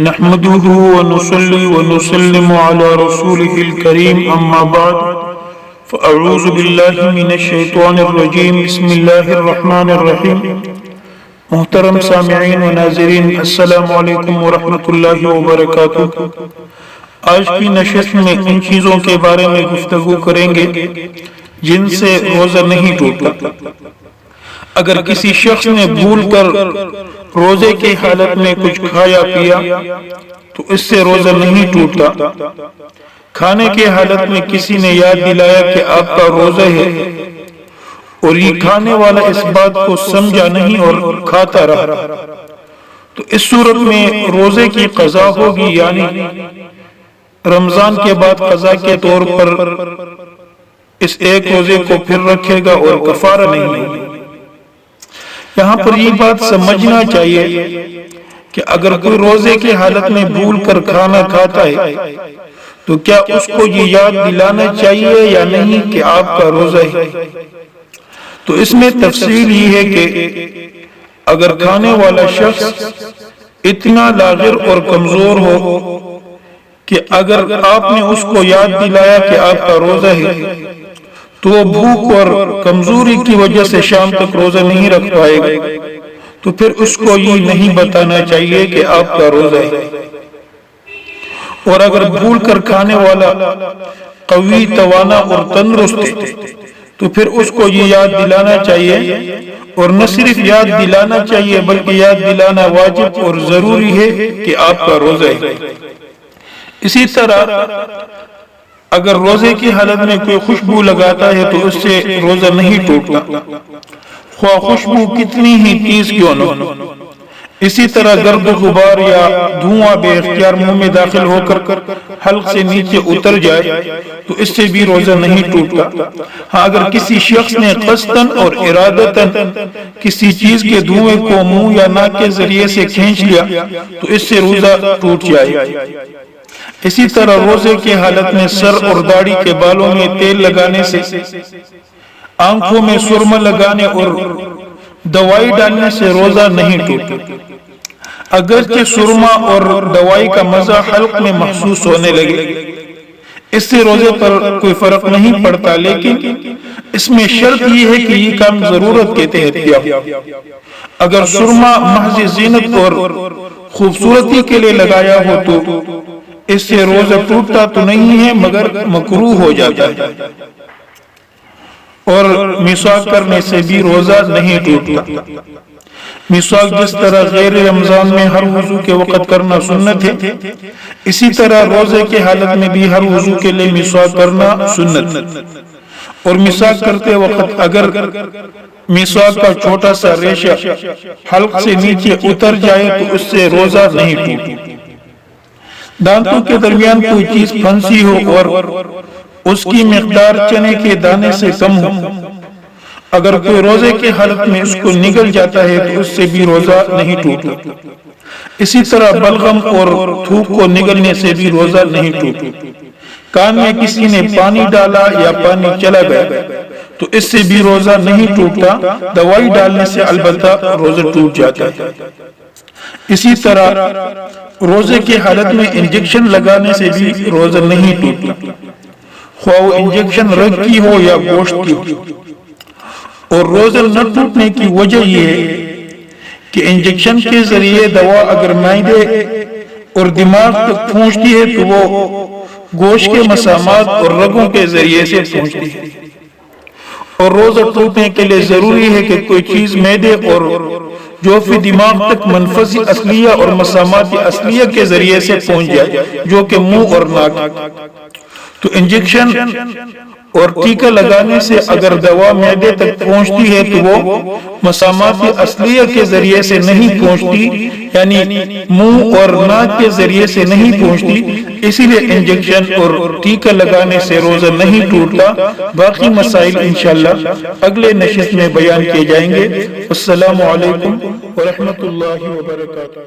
نحمده ونصلي ونسلم على رسوله الكريم اما بعد فاعوذ بالله من الشیطان الرجیم بسم اللہ الرحمن الرحیم۔ محترم سامعین و ناظرین، السلام علیکم ورحمۃ اللہ وبرکاتہ۔ آج کی نشست میں ان چیزوں کے بارے میں گفتگو کریں گے جن سے روزہ نہیں ٹوٹتا۔ اگر کسی شخص نے بھول کر روزے کی حالت میں کچھ کھایا پیا تو اس سے روزہ نہیں ٹوٹتا۔ کھانے کی حالت میں کسی نے یاد دلایا کہ آپ کا روزہ ہے اور یہ کھانے والا اس بات کو سمجھا نہیں اور کھاتا رہا تو اس صورت میں روزے کی قضا ہوگی، یعنی رمضان کے بعد قضا کے طور پر اس ایک روزے کو پھر رکھے گا اور کفارہ نہیں ہوگا۔ یہاں پر یہ بات سمجھنا چاہیے کہ اگر کوئی روزے کی حالت میں بھول کر کھانا کھاتا ہے تو کیا اس کو یہ یاد دلانا چاہیے یا نہیں کہ آپ کا روزہ ہے؟ تو اس میں تفصیل یہ ہے کہ اگر کھانے والا شخص اتنا لاغر اور کمزور ہو کہ اگر آپ نے اس کو یاد دلایا کہ آپ کا روزہ ہے تو وہ بھوک اور کمزوری کی وجہ سے شام تک روزہ نہیں رکھ پائے گا، تو پھر اس کو یہ نہیں بتانا چاہیے کہ آپ کا روزہ ہے۔ اور اگر بھول کر کھانے والا قوی، توانا اور تندرست ہے تو پھر اس کو یہ یاد دلانا چاہیے، اور نہ صرف یاد دلانا چاہیے بلکہ یاد دلانا واجب اور ضروری ہے کہ آپ کا روزہ ہے۔ اسی طرح اگر روزے کی حالت میں کوئی خوشبو لگاتا ہے تو اس سے روزہ نہیں ٹوٹتا، خواہ خوشبو کتنی ہی تیز کیوں نہ ہو۔ اسی طرح گرد و غبار یا دھواں بے اختیار منہ میں داخل ہو کر حلق سے نیچے اتر جائے تو اس سے بھی روزہ نہیں ٹوٹتا۔ ہاں، اگر کسی شخص نے قصداً اور ارادتاً کسی چیز کے دھوئیں کو منہ یا ناک کے ذریعے سے کھینچ لیا تو اس سے روزہ ٹوٹ جائے۔ اسی طرح روزے کی حالت میں سر اور داڑھی کے بالوں میں تیل لگانے سے، آنکھوں میں سرمہ لگانے اور دوائی ڈالنے سے روزہ نہیں ٹوٹتا۔ اگرچہ سرمہ اور دوائی کا مزہ حلق میں محسوس ہونے لگے، اس سے روزے پر کوئی فرق نہیں پڑتا، لیکن اس میں شرط یہ ہے کہ یہ کام ضرورت کے تحت کیا ہو۔ اگر سرمہ محض زینت اور خوبصورتی کے لیے لگایا ہو تو اس سے روزہ ٹوٹتا تو نہیں ہے مگر مکروہ ہو جاتا ہے، اور مسواک کرنے سے بھی روزہ نہیں ٹوٹتا۔ مسواک جس طرح غیر رمضان میں ہر وضو کے وقت کرنا سنت ہے، اسی طرح روزے کی حالت میں بھی ہر وضو کے لیے مسواک کرنا سنت ہے۔ اور مسواک کرتے وقت اگر مسواک کا چھوٹا سا ریشہ حلق سے نیچے اتر جائے تو اس سے روزہ نہیں ٹوٹتا۔ دانتوں کے درمیان کوئی چیز پھنسی ہو اور اس کی مقدار چنے کے دانے سے کم ہو، اگر کوئی روزے کی حالت میں اس کو نگل جاتا ہے تو اس سے بھی روزہ نہیں ٹوٹتا۔ اسی طرح بلغم اور تھوک کو نگلنے سے بھی روزہ نہیں ٹوٹتا۔ کان میں کسی نے پانی ڈالا یا پانی چلا گیا تو اس سے بھی روزہ نہیں ٹوٹتا، دوائی ڈالنے سے البتہ روزہ ٹوٹ جاتا ہے۔ اسی طرح روزے کی حالت میں انجکشن لگانے سے بھی روزہ نہیں ٹوٹتا، خواہ وہ انجکشن رگ کی ہو یا گوشت کی ہو۔ اور روزہ نہ ٹوٹنے کی وجہ یہ ہے کہ انجکشن کے ذریعے دوا اگر معدے اور دماغ تک پہنچتی ہے تو وہ گوشت کے مسامات اور رگوں کے ذریعے سے پہنچتی ہے، اور روزہ ٹوٹنے کے لیے ضروری ہے کہ کوئی چیز معدے اور جوف دماغ تک منفذ اصلیہ اور مسامات اصلیہ کے ذریعے سے پہنچ جائے، جو کہ منہ اور ناک۔ تو انجکشن اور ٹیکہ لگانے سے اگر دوا معدے تک پہنچتی ہے تو وہ مسامات اصلیہ کے ذریعے سے نہیں پہنچتی، یعنی منہ اور ناک کے ذریعے سے نہیں پہنچتی، اسی لیے انجکشن اور ٹیکہ لگانے سے روزہ نہیں ٹوٹتا۔ باقی مسائل انشاءاللہ اگلے نشست میں بیان کیے جائیں گے۔ السلام علیکم ورحمۃ اللہ وبرکاتہ۔